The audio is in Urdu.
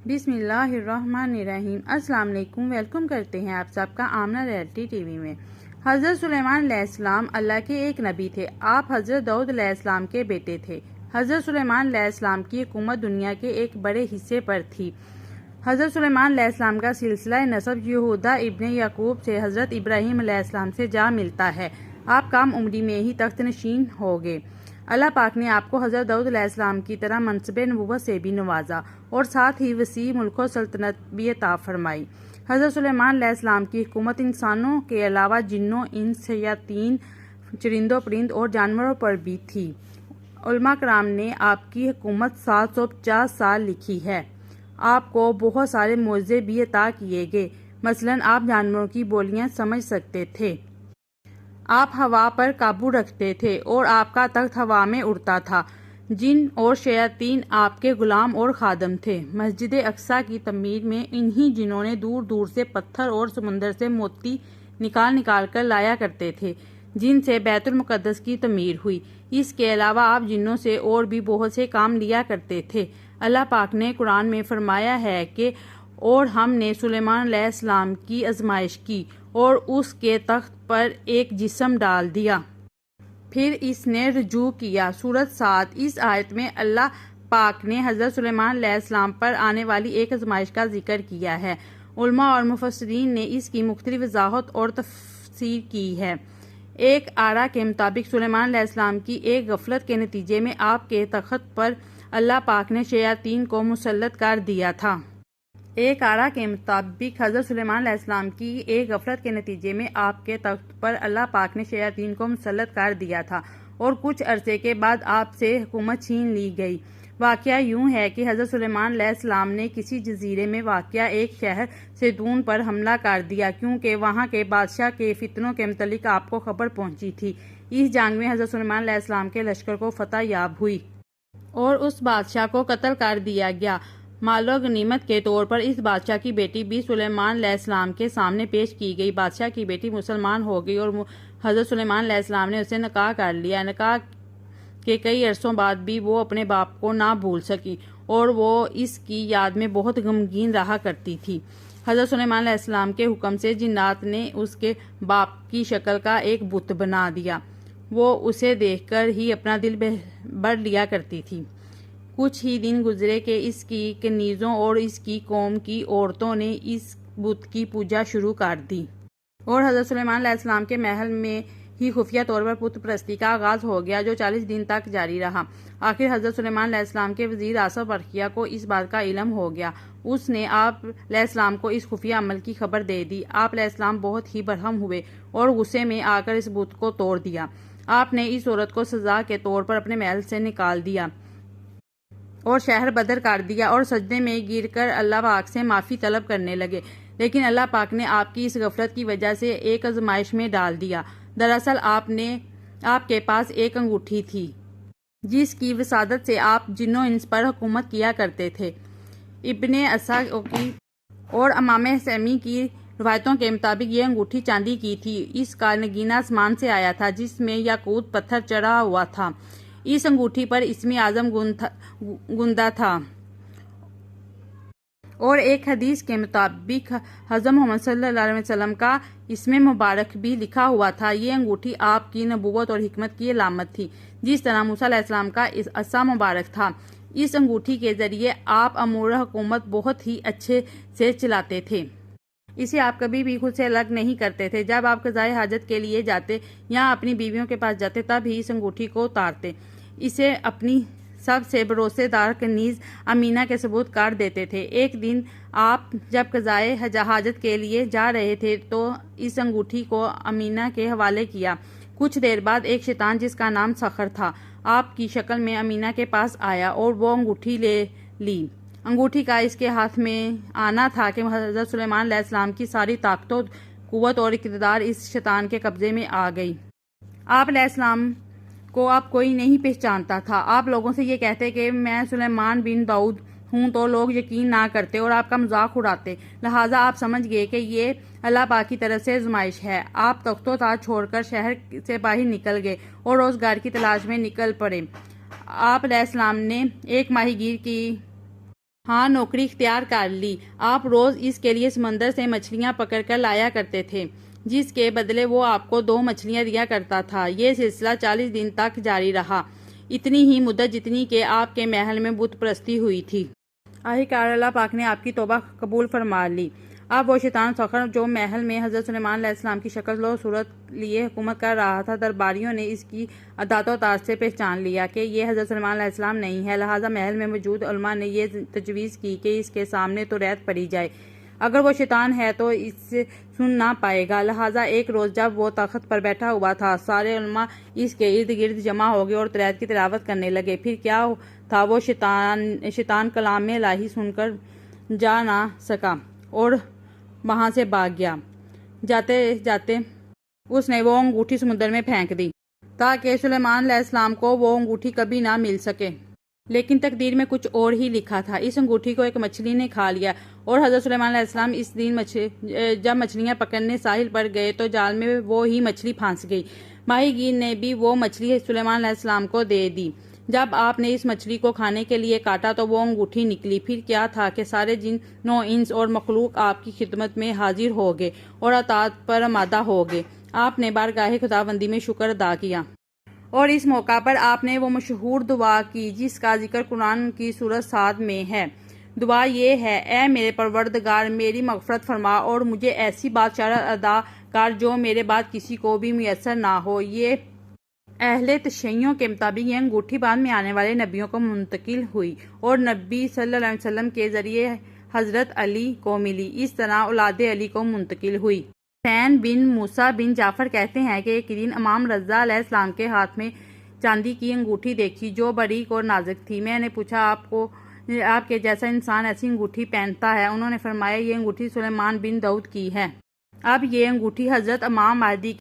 بسم اللہ الرحمن الرحیم۔ السلام علیکم، ویلکم کرتے ہیں آپ سب کا آمنہ ریئلٹی ٹی وی میں۔ حضرت سلیمان علیہ السلام اللہ کے ایک نبی تھے۔ آپ حضرت داؤد علیہ السلام کے بیٹے تھے۔ حضرت سلیمان علیہ السلام کی حکومت دنیا کے ایک بڑے حصے پر تھی۔ حضرت سلیمان علیہ السلام کا سلسلہ نسب یہودا ابن یعقوب سے حضرت ابراہیم علیہ السلام سے جا ملتا ہے۔ آپ کم عمری میں ہی تخت نشین ہو گئے۔ اللہ پاک نے آپ کو حضرت داؤد علیہ السلام کی طرح منصب نبوت سے بھی نوازا اور ساتھ ہی وسیع ملک و سلطنت بھی عطا فرمائی۔ حضرت سلیمان علیہ السلام کی حکومت انسانوں کے علاوہ جنوں، انس، شیاطین، چرندوں، پرند اور جانوروں پر بھی تھی۔ علماء کرام نے آپ کی حکومت 750 سال لکھی ہے۔ آپ کو بہت سارے معجزے بھی عطا کیے گئے، مثلاً آپ جانوروں کی بولیاں سمجھ سکتے تھے، آپ ہوا پر قابو رکھتے تھے اور آپ کا تخت ہوا میں اڑتا تھا۔ جن اور شیاطین آپ کے غلام اور خادم تھے۔ مسجد اقصیٰ کی تعمیر میں انہی جنوں نے دور دور سے پتھر اور سمندر سے موتی نکال کر لایا کرتے تھے، جن سے بیت المقدس کی تعمیر ہوئی۔ اس کے علاوہ آپ جنوں سے اور بھی بہت سے کام لیا کرتے تھے۔ اللہ پاک نے قرآن میں فرمایا ہے کہ اور ہم نے سلیمان علیہ السلام کی آزمائش کی اور اس کے تخت پر ایک جسم ڈال دیا، پھر اس نے رجوع کیا۔ سورۃ 7۔ اس آیت میں اللہ پاک نے حضرت سلیمان علیہ السلام پر آنے والی ایک آزمائش کا ذکر کیا ہے۔ علماء اور مفسرین نے اس کی مختلف وضاحت اور تفسیر کی ہے۔ ایک آرا کے مطابق سلیمان علیہ السلام کی ایک غفلت کے نتیجے میں آپ کے تخت پر اللہ پاک نے شیاطین کو مسلط کر دیا تھا۔ ایک آرا کے مطابق حضرت سلیمان علیہ السلام کی ایک غفلت کے نتیجے میں آپ کے تخت پر اللہ پاک نے شیاطین کو مسلط کر دیا تھا اور کچھ عرصے کے بعد آپ سے حکومت چھین لی گئی۔ واقعہ یوں ہے کہ حضرت سلیمان علیہ السلام نے کسی جزیرے میں واقع ایک شہر سیدون پر حملہ کر دیا، کیونکہ وہاں کے بادشاہ کے فتنوں کے متعلق آپ کو خبر پہنچی تھی۔ اس جنگ میں حضرت سلیمان علیہ السلام کے لشکر کو فتح یاب ہوئی اور اس بادشاہ کو قتل کر دیا گیا۔ مال و غنیمت کے طور پر اس بادشاہ کی بیٹی بھی سلیمان علیہ السلام کے سامنے پیش کی گئی۔ بادشاہ کی بیٹی مسلمان ہو گئی اور حضرت سلیمان علیہ السلام نے اسے نکاح کر لیا۔ نکاح کے کئی عرصوں بعد بھی وہ اپنے باپ کو نہ بھول سکی اور وہ اس کی یاد میں بہت غمگین رہا کرتی تھی۔ حضرت سلیمان علیہ السلام کے حکم سے جنات نے اس کے باپ کی شکل کا ایک بت بنا دیا۔ وہ اسے دیکھ کر ہی اپنا دل بھر لیا کرتی تھی۔ کچھ ہی دن گزرے کہ اس کی کنیزوں اور اس کی قوم کی عورتوں نے اس بت کی پوجا شروع کر دی اور حضرت سلیمان علیہ السلام کے محل میں ہی خفیہ طور پر بت پرستی کا آغاز ہو گیا، جو 40 دن تک جاری رہا۔ آخر حضرت سلیمان علیہ السلام کے وزیر آصف برقیہ کو اس بات کا علم ہو گیا۔ اس نے آپ علیہ السلام کو اس خفیہ عمل کی خبر دے دی۔ آپ علیہ السلام بہت ہی برہم ہوئے اور غصے میں آ کر اس بت کو توڑ دیا۔ آپ نے اس عورت کو سزا کے طور پر اپنے محل سے نکال دیا اور شہر بدر کر دیا اور سجدے میں گر کر اللہ پاک سے معافی طلب کرنے لگے، لیکن اللہ پاک نے آپ کی اس غفلت کی وجہ سے ایک آزمائش میں ڈال دیا۔ دراصل آپ کے پاس ایک انگوٹھی تھی جس کی وسادت سے آپ جنوں انس پر حکومت کیا کرتے تھے۔ ابن اسحاق اور امام سیمی کی روایتوں کے مطابق یہ انگوٹھی چاندی کی تھی۔ اس کا نگینہ آسمان سے آیا تھا جس میں یاقوت پتھر چڑھا ہوا تھا۔ اس انگوٹھی پر اسم اعظم گندا تھا اور ایک حدیث کے مطابق حضرت محمد صلی اللہ علیہ وسلم کا اسم مبارک بھی لکھا ہوا تھا۔ یہ انگوٹھی آپ کی نبوت اور حکمت کی علامت تھی، جس طرح موسیٰ علیہ السلام کا عصا مبارک تھا۔ اس انگوٹھی کے ذریعے آپ امور حکومت بہت ہی اچھے سے چلاتے تھے۔ اسے آپ کبھی بھی خود سے الگ نہیں کرتے تھے۔ جب آپ قضائے حاجت کے لیے جاتے یا اپنی بیویوں کے پاس جاتے تب ہی اس انگوٹھی کو اتارتے، اسے اپنی سب سے بھروسے دار کنیز امینہ کے سپرد کر دیتے تھے۔ ایک دن آپ جب قضائے حاجت کے لیے جا رہے تھے تو اس انگوٹھی کو امینہ کے حوالے کیا۔ کچھ دیر بعد ایک شیطان جس کا نام سخر تھا آپ کی شکل میں امینہ کے پاس آیا اور وہ انگوٹھی لے لی۔ انگوٹھی کا اس کے ہاتھ میں آنا تھا کہ حضرت سلیمان علیہ السلام کی ساری طاقت و قوت اور اقتدار اس شیطان کے قبضے میں آ گئی۔ آپ علیہ السلام کو اب کوئی نہیں پہچانتا تھا۔ آپ لوگوں سے یہ کہتے کہ میں سلیمان بن داؤد ہوں تو لوگ یقین نہ کرتے اور آپ کا مذاق اڑاتے، لہٰذا آپ سمجھ گئے کہ یہ اللہ پاک کی طرف سے آزمائش ہے۔ آپ تخت و تاج چھوڑ کر شہر سے باہر نکل گئے اور روزگار کی تلاش میں نکل پڑے۔ آپ علیہ السلام نے ایک ماہی گیر کی ہاں نوکری اختیار کر لی۔ آپ روز اس کے لیے سمندر سے مچھلیاں پکڑ کر لایا کرتے تھے، جس کے بدلے وہ آپ کو 2 مچھلیاں دیا کرتا تھا۔ یہ سلسلہ 40 دن تک جاری رہا، اتنی ہی مدت جتنی کہ آپ کے محل میں بت پرستی ہوئی تھی۔ آخرکار اللہ پاک نے آپ کی توبہ قبول فرما لی۔ اب وہ شیطان سخر جو محل میں حضرت سلیمان علیہ السلام کی شکل و صورت لیے حکومت کر رہا تھا، درباریوں نے اس کی عادات و طاعت سے پہچان لیا کہ یہ حضرت سلیمان علیہ السلام نہیں ہے، لہٰذا محل میں موجود علماء نے یہ تجویز کی کہ اس کے سامنے تو ریت پڑی جائے، اگر وہ شیطان ہے تو اس سے سن نہ پائے گا۔ لہٰذا ایک روز جب وہ تخت پر بیٹھا ہوا تھا، سارے علماء اس کے ارد گرد جمع ہو گئے اور ریت کی تلاوت کرنے لگے۔ پھر کیا تھا، وہ شیطان کلام الہی سن کر جا نہ سکا اور وہاں سے بھاگ گیا۔ جاتے جاتے اس نے وہ انگوٹھی سمندر میں پھینک دی تاکہ سلیمان علیہ السلام کو وہ انگوٹھی کبھی نہ مل سکے، لیکن تقدیر میں کچھ اور ہی لکھا تھا۔ اس انگوٹھی کو ایک مچھلی نے کھا لیا اور حضرت سلیمان علیہ السلام اس دن جب مچھلیاں پکڑنے ساحل پر گئے تو جال میں وہ ہی مچھلی پھنس گئی۔ ماہی گیر نے بھی وہ مچھلی سلیمان علیہ السلام کو دے دی۔ جب آپ نے اس مچھلی کو کھانے کے لیے کاٹا تو وہ انگوٹھی نکلی۔ پھر کیا تھا کہ سارے جن و انس اور مخلوق آپ کی خدمت میں حاضر ہو گئے اور اطاعت پر آمادہ ہو گئے۔ آپ نے بارگاہ خداوندی میں شکر ادا کیا اور اس موقع پر آپ نے وہ مشہور دعا کی جس کا ذکر قرآن کی سورۃ صاد میں ہے۔ دعا یہ ہے: اے میرے پروردگار، میری مغفرت فرما اور مجھے ایسی بادشاہت عطا کر جو میرے بعد کسی کو بھی میسر نہ ہو۔ یہ اہل تشیعوں کے مطابق یہ انگوٹھی بعد میں آنے والے نبیوں کو منتقل ہوئی اور نبی صلی اللہ علیہ وسلم کے ذریعے حضرت علی کو ملی، اس طرح اولاد علی کو منتقل ہوئی۔ حسین بن موسیٰ بن جعفر کہتے ہیں کہ ایک دن امام رضا علیہ السلام کے ہاتھ میں چاندی کی انگوٹھی دیکھی جو باریک اور نازک تھی۔ میں نے پوچھا، آپ کے جیسا انسان ایسی انگوٹھی پہنتا ہے؟ انہوں نے فرمایا، یہ انگوٹھی سلیمان بن داؤد کی ہے۔ اب یہ انگوٹھی حضرت امام مہدی